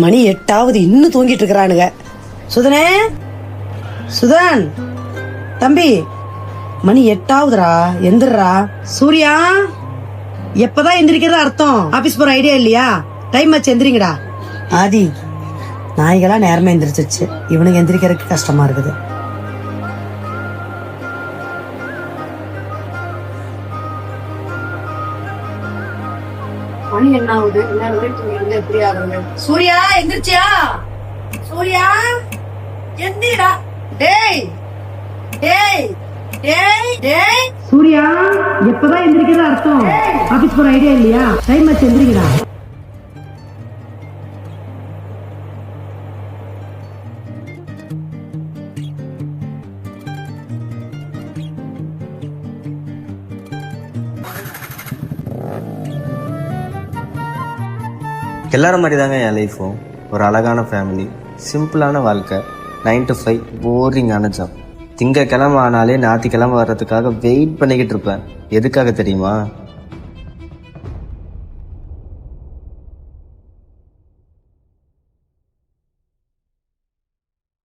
மணி 8 இன்னும் தூங்கிட்டு இருக்கிறானுங்க. சுதனே, சுதன் தம்பி, மணி 8 எந்திரா. சூர்யா, எப்பதான் எந்திரிக்கிறது அர்த்தம்? ஆபீஸ் போற ஐடியா இல்லையா? டைம் ஆச்சு, எந்திரிங்கடா. ஆதி, நாய்களா நேரமே எந்திரிச்சிருச்சு. இவனுக்கு எந்திரிக்கிறதுக்கு கஷ்டமா இருக்குது. மணி என்ன ஆகுது? எப்படி ஆகுது? சூர்யா எந்திரிச்சியா? சூர்யா எந்திரா. டேய் டேய் டேய் டேய். சூர்யா, எப்பதான் எந்திரிக்கிறது அர்த்தம்? ஆபீஸ் போற ஐடியா இல்லையா? டைம் ஆச்சு, எந்திரிங்கடா. எல்லாரும் மாதிரி தாங்க என் லைஃப்பும். ஒரு அழகான ஃபேமிலி, சிம்பிளான வாழ்க்கை, 9 to 5 போரிங்கான ஜாப். திங்கக்கிழமை ஆனாலே ஞாயிற்றுக்கிழமை வர்றதுக்காக வெயிட் பண்ணிக்கிட்டு இருப்பேன். எதுக்காக தெரியுமா?